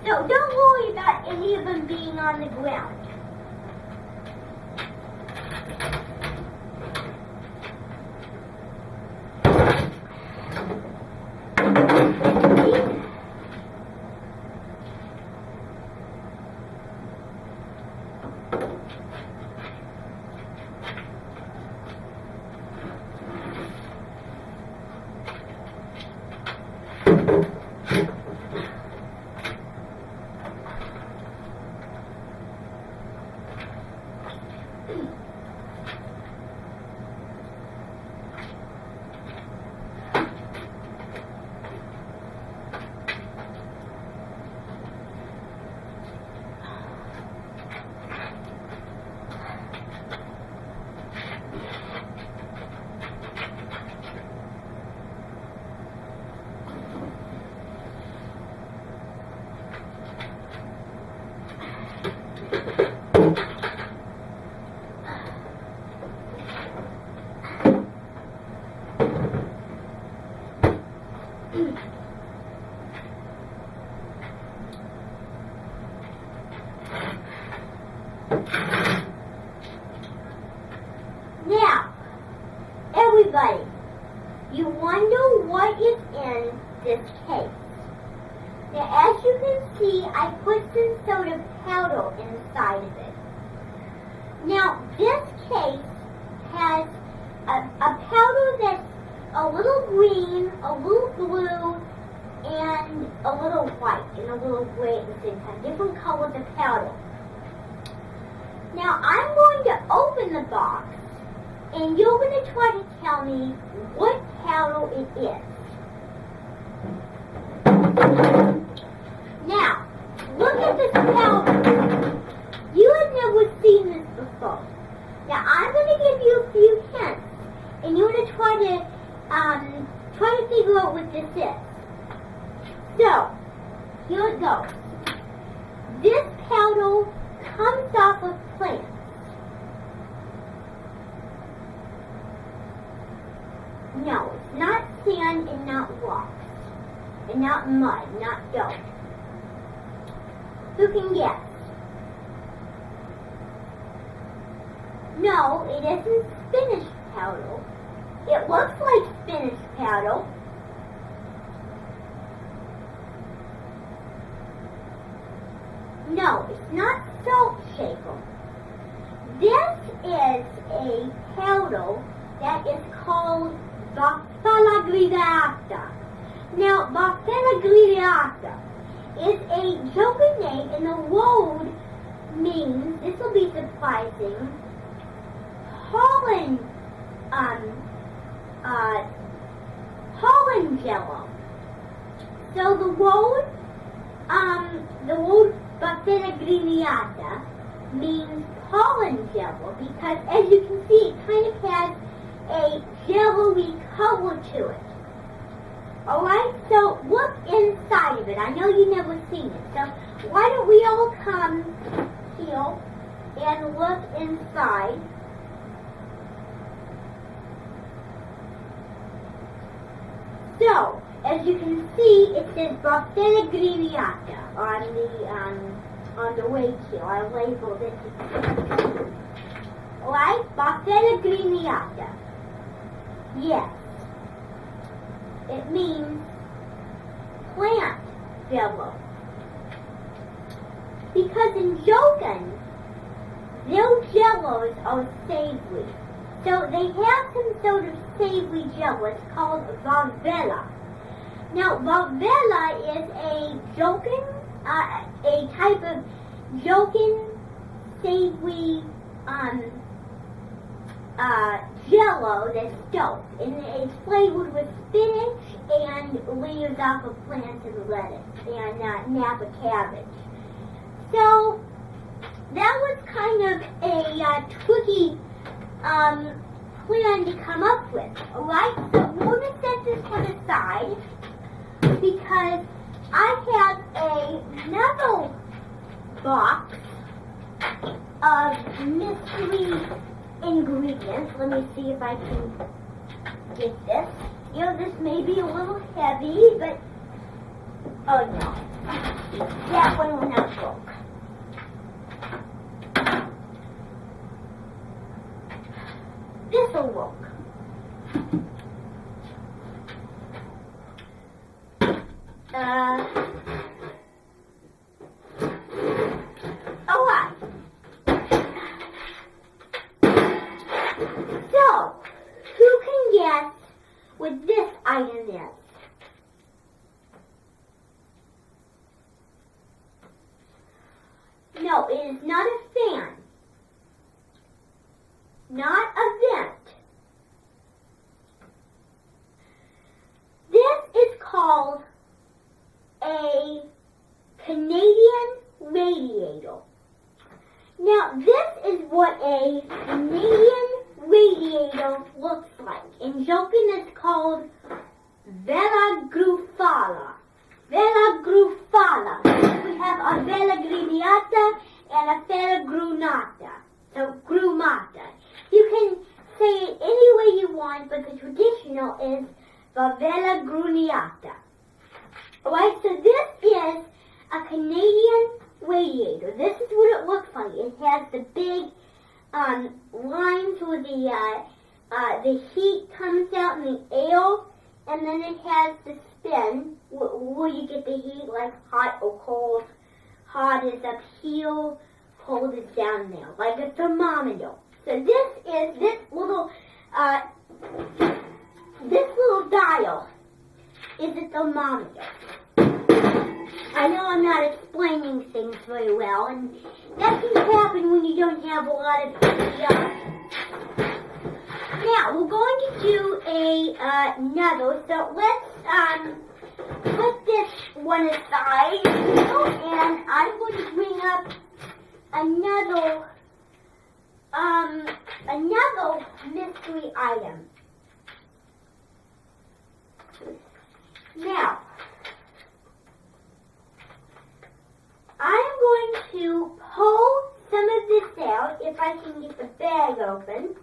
So don't worry about any of them being on the ground. Now, everybody, you wonder what is in this case. Now, as you can see, I put some soda powder inside of it. Now, this case has a powder that's a little green, a little blue, and a little white, and a little gray at the same time. Different colors of powder. Now, I'm going to open the box, and you're going to try to tell me what powder it is. Now, look at this powder. You have never seen this before. Now, I'm going to give you a few hints, and you're going to try to figure out what this is. So, here it goes. This powder comes off of plants. No, it's not sand and not rocks. And not mud, not dirt. Who can guess? No, it isn't spinach powder. It looks like spinach powder. No, it's not salt shaker. This is a powder that is called Bactella grideata. Now, Bactella grideata is a joking name, and the word means, this will be surprising, pollen jello. So the word Bactella grideata means pollen jello because, as you can see, it kind of has a jello-y color to it. Alright, so look inside of it. I know you've never seen it, so why don't we all come here and look inside. So, as you can see, it says Bactella grideata on the weight here. I labeled it. Alright, Bactella grideata. Yes. It means plant jello. Because in Jokin, their jellos are savory. So they have some sort of savory jello. It's called Varvella. Now, Varvella is a Jokin, a type of Jokin savory jello that's stoked, and it's flavored with spinach and leaves off of plants and lettuce and Napa cabbage. So that was kind of a tricky plan to come up with. Alright, so we're going to set this to the side because I have another box of mystery ingredients. Let me see if I can get this. You know, this may be a little heavy, but Oh no. That one will not work. This will work. Alright. So, who can guess what this item is? No, it is not a fan. Not a vent. This is called a Canadian radiator. Now, this is what a Canadian radiator looks like. In joking, it's called Vela Grufala. Vela Grufala. We have a Vela Grignata and a Vela Grunata. So, Grumata. You can say it any way you want, but the traditional is the Vela Gruniata. Alright, so this is a Canadian radiator. This is what it looks like. It has the big lines where the heat comes out in the air, and then it has the spin where you get the heat, like hot or cold. Hot is up here, cold is down there, like a thermometer. So this little dial is a thermometer. I know I'm not explaining things very well, and that can happen when you don't have a lot of Now, we're going to do another, so let's put this one aside, and I'm going to bring up another mystery item. Now, I'm going to pull some of this out, if I can get the bag open.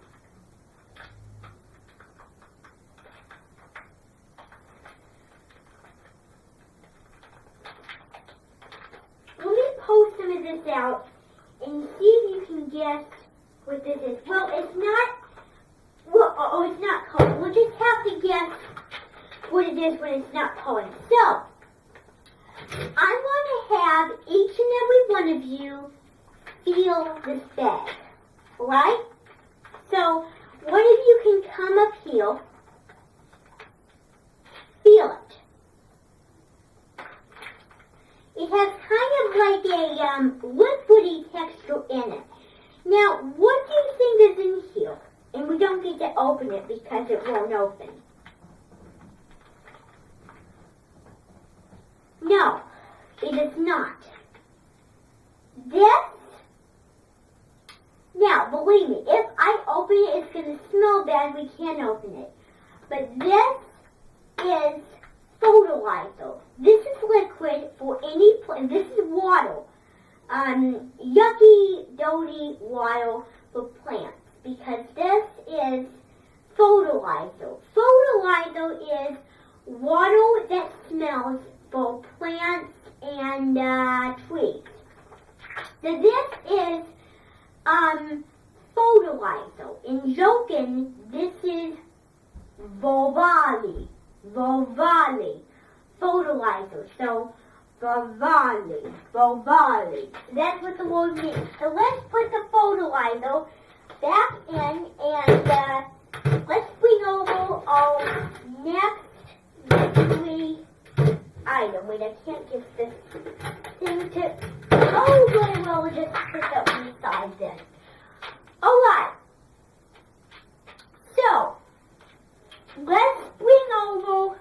Let me pull some of this out and see if you can guess what this is. Well, it's not, it's not cold. We'll just have to guess what it is when it's not cold. So, I'm going to have each and every one of you feel this bag, right? So, one of you can come up here, feel it. It has kind of like a liquidy texture in it. Now, what do you think is in here? And we don't get to open it because it won't open. No, it is not. This, now, believe me, if I open it, it's going to smell bad. We can't open it. But this is fertilizer. This is liquid for any plant. This is water. Yucky, dirty water for plants. Because this is fertilizer. Fertilizer is water that smells for plants and trees. So this is fertilizer. In joking, this is Volvali. Volvali. Fertilizer. So Volvali. Volvali. That's what the word means. So let's put the fertilizer back in and let's bring over our next mystery item. Wait, I can't get this thing to... Oh, very well, we'll just put that on the side then. Alright. So, let's bring over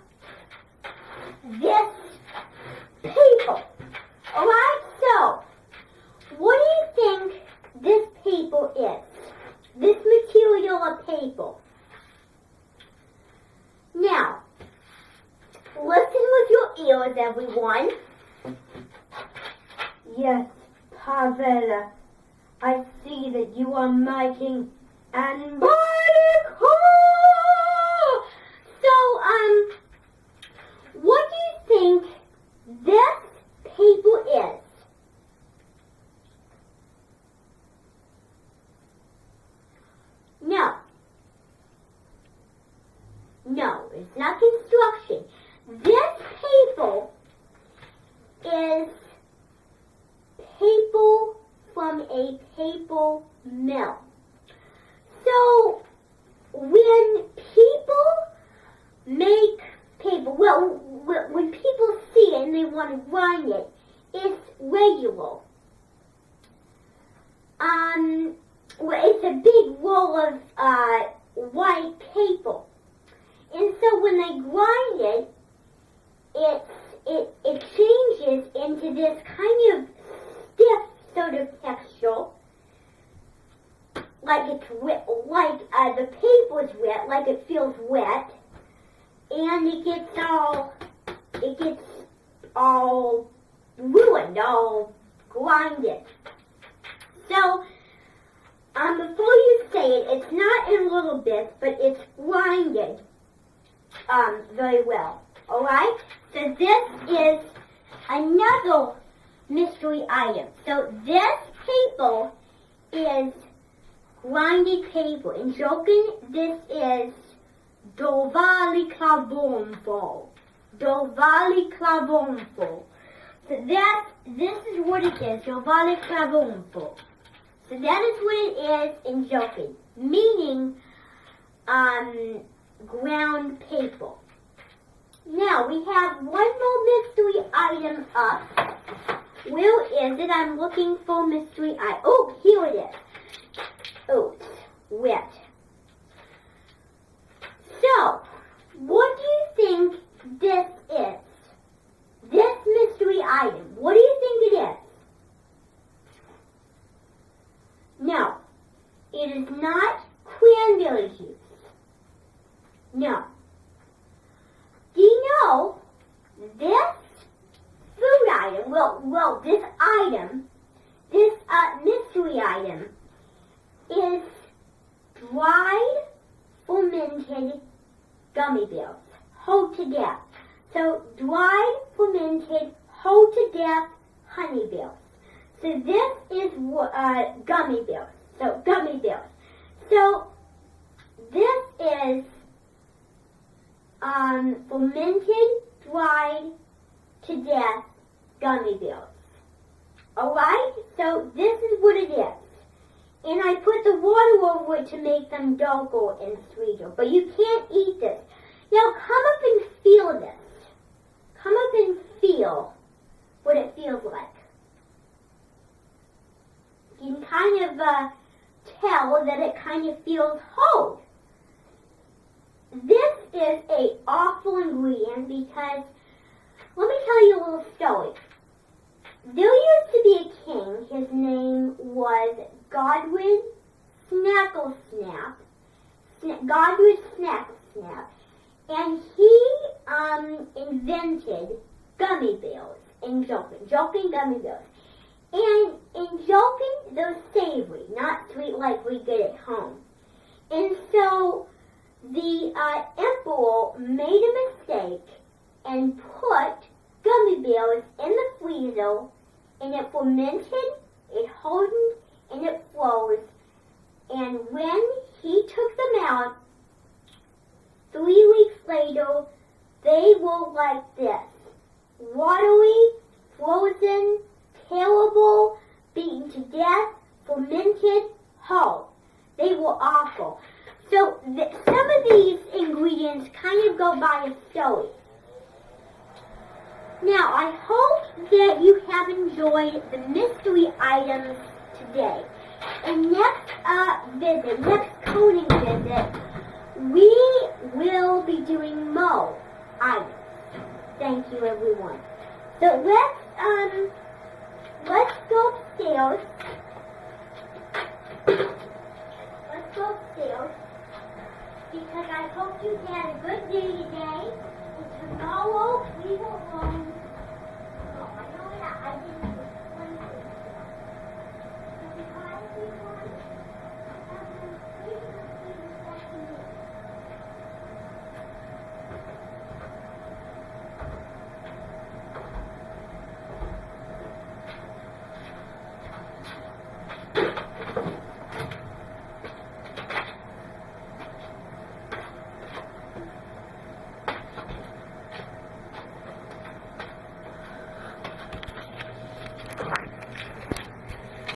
this paper. Alright, so, what do you think this paper is? This material of paper. Now, listen with your ears, everyone. Yes, Pavel, I see that you are making an article. So, what do you think this No, it's not construction. This paper is paper from a paper mill. So, when people make paper, well, when people see it and they want to grind it, it's regular. Well, it's a big roll of white paper. And so when they grind it, it changes into this kind of stiff sort of texture, like it's wet, like the paper's wet, like it feels wet, and it gets all ruined, all grinded. So, before you say it, it's not in little bits, but it's grinded very well. Alright? So this is another mystery item. So this paper is grinded paper. In joking, this is Dovali Clavonfo. Dovali Clavonfo. So this is what it is, Dovali Clavonfo. So that is what it is in joking, meaning ground paper. Now, we have one more mystery item up. Where is it? I'm looking for mystery item. Oh, here it is. Oh, it's wet. So, what do you think this is? This mystery item. What do you think it is? No, it is not cranberry juice. No. Do you know this food item, well, this item, this mystery item is dried fermented gummy bears, whole to death. So dried fermented whole to death honey bears. So this is gummy bears. So gummy bears. So this is fermented, dried to death gummy bears. Alright? So this is what it is. And I put the water over it to make them darker and sweeter. But you can't eat this. Now come up and feel this. Come up and feel what it feels like. You can kind of tell that it kind of feels hard. This is an awful ingredient because, let me tell you a little story. There used to be a king. His name was Godwin Snacklesnap. Godwin Snacklesnap. And he invented gummy bears in Joking gummy bears. And in Joking, they're savory, not sweet like we get at home. And so the emperor made a mistake and put gummy bears in the freezer, and it fermented, it hardened, and it froze. And when he took them out, 3 weeks later, they were like this. Watery, frozen, terrible, beaten to death, fermented, hard. They were awful. So some of these ingredients kind of go by a story. Now, I hope that you have enjoyed the mystery items today. And next coding visit, we will be doing more items. Thank you, everyone. So let's go upstairs. Let's go upstairs. Because I hope you had a good day today. And tomorrow we will learn